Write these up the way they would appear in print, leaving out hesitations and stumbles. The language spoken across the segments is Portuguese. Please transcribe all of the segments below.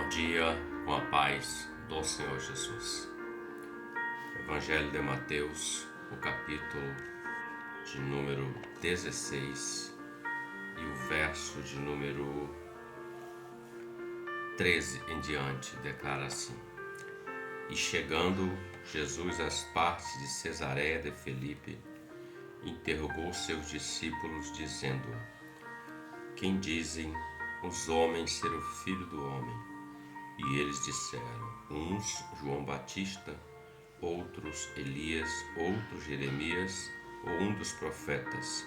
Bom dia, com a paz do Senhor Jesus. Evangelho de Mateus, o capítulo de número 16 e o verso de número 13 em diante declara assim: E chegando Jesus às partes de Cesareia de Filipe, interrogou seus discípulos, dizendo: Quem dizem os homens ser o Filho do Homem? E eles disseram: uns João Batista, outros Elias, outros Jeremias ou um dos profetas.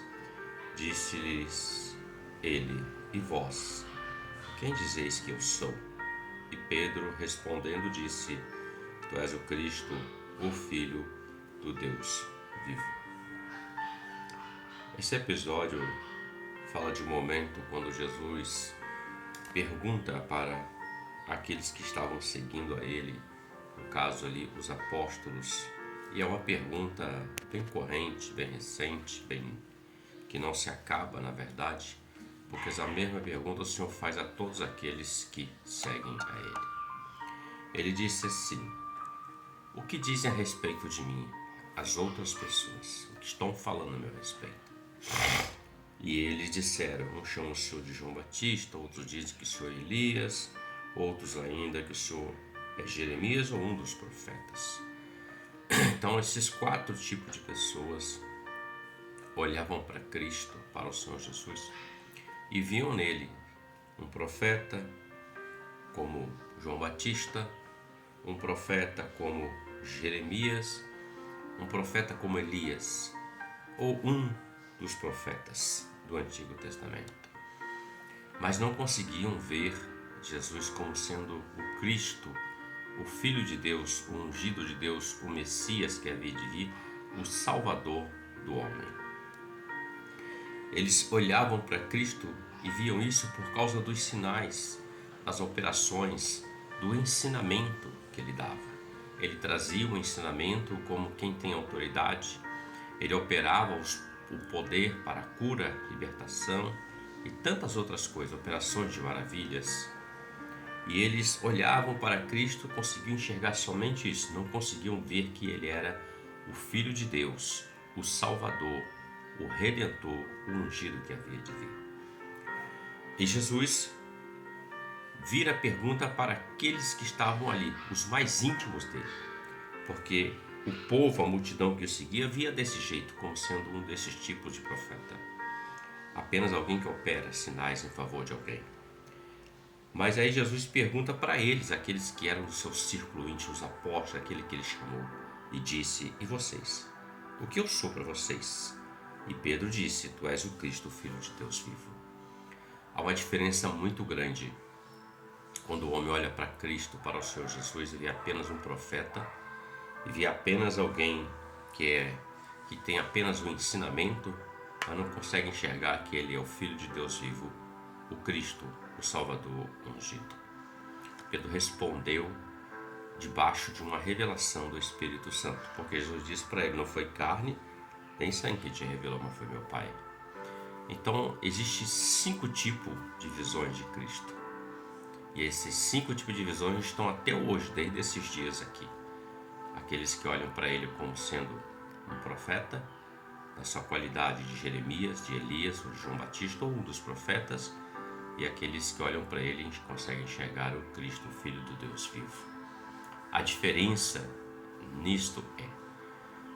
Disse-lhes ele: E vós, quem dizeis que eu sou? E Pedro, respondendo, disse: Tu és o Cristo, o Filho do Deus vivo. Esse episódio fala de um momento quando Jesus pergunta para aqueles que estavam seguindo a ele, no caso ali os apóstolos, e é uma pergunta bem corrente, bem recente, que não se acaba na verdade, porque essa mesma pergunta o Senhor faz a todos aqueles que seguem a ele. Ele disse assim: o que dizem a respeito de mim as outras pessoas? O que estão falando a meu respeito? E eles disseram: uns chamam o Senhor de João Batista, outros dizem que o Senhor é Elias, outros ainda que o Senhor é Jeremias ou um dos profetas. Então esses quatro tipos de pessoas olhavam para Cristo, para o Senhor Jesus, e viam nele um profeta como João Batista, um profeta como Jeremias, um profeta como Elias, ou um dos profetas do Antigo Testamento. Mas não conseguiam ver Jesus como sendo o Cristo, o Filho de Deus, o ungido de Deus, o Messias que havia de vir, o Salvador do homem. Eles olhavam para Cristo e viam isso por causa dos sinais, das operações, do ensinamento que ele dava. Ele trazia o ensinamento como quem tem autoridade, ele operava o poder para a cura, libertação e tantas outras coisas, operações de maravilhas. E eles olhavam para Cristo e conseguiam enxergar somente isso, não conseguiam ver que ele era o Filho de Deus, o Salvador, o Redentor, o ungido que havia de vir. E Jesus vira a pergunta para aqueles que estavam ali, os mais íntimos dele, porque o povo, a multidão que o seguia, via desse jeito, como sendo um desses tipos de profeta. Apenas alguém que opera sinais em favor de alguém. Mas aí Jesus pergunta para eles, aqueles que eram do seu círculo íntimo, os apóstolos, aquele que ele chamou, e disse: E vocês? O que eu sou para vocês? E Pedro disse: Tu és o Cristo, o Filho de Deus vivo. Há uma diferença muito grande quando o homem olha para Cristo, para o Senhor Jesus, e vê apenas um profeta, e vê apenas alguém que tem apenas o ensinamento, mas não consegue enxergar que ele é o Filho de Deus vivo, o Cristo, o Salvador ungido. Pedro respondeu debaixo de uma revelação do Espírito Santo, porque Jesus disse para ele: não foi carne nem sangue que te revelou, mas foi meu Pai. Então existem 5 tipos de visões de Cristo, e esses 5 tipos de visões estão até hoje, desde esses dias aqui. Aqueles que olham para ele como sendo um profeta, da sua qualidade de Jeremias, de Elias, ou de João Batista, ou um dos profetas, e aqueles que olham para ele e conseguem enxergar o Cristo, o Filho do Deus vivo. A diferença nisto é: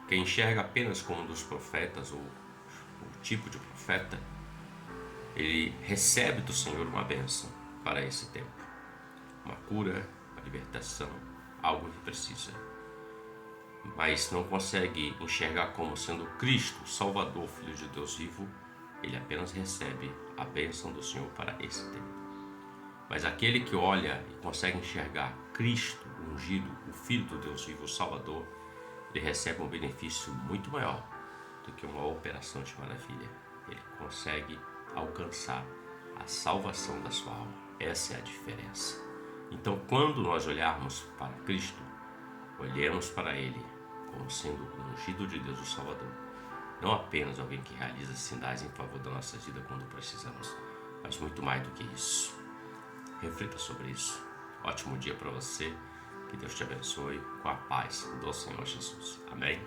quem enxerga apenas como um dos profetas, ou o tipo de profeta, ele recebe do Senhor uma bênção para esse tempo, uma cura, uma libertação, algo que precisa, mas não consegue enxergar como sendo Cristo, o Salvador, Filho de Deus vivo. Ele apenas recebe a bênção do Senhor para esse tempo. Mas aquele que olha e consegue enxergar Cristo, o ungido, o Filho do Deus vivo, o Salvador, ele recebe um benefício muito maior do que uma operação de maravilha. Ele consegue alcançar a salvação da sua alma. Essa é a diferença. Então, quando nós olharmos para Cristo, olhemos para Ele como sendo o ungido de Deus, o Salvador. Não apenas alguém que realiza sinais em favor da nossa vida quando precisamos, mas muito mais do que isso. Reflita sobre isso. Ótimo dia para você. Que Deus te abençoe com a paz do Senhor Jesus. Amém?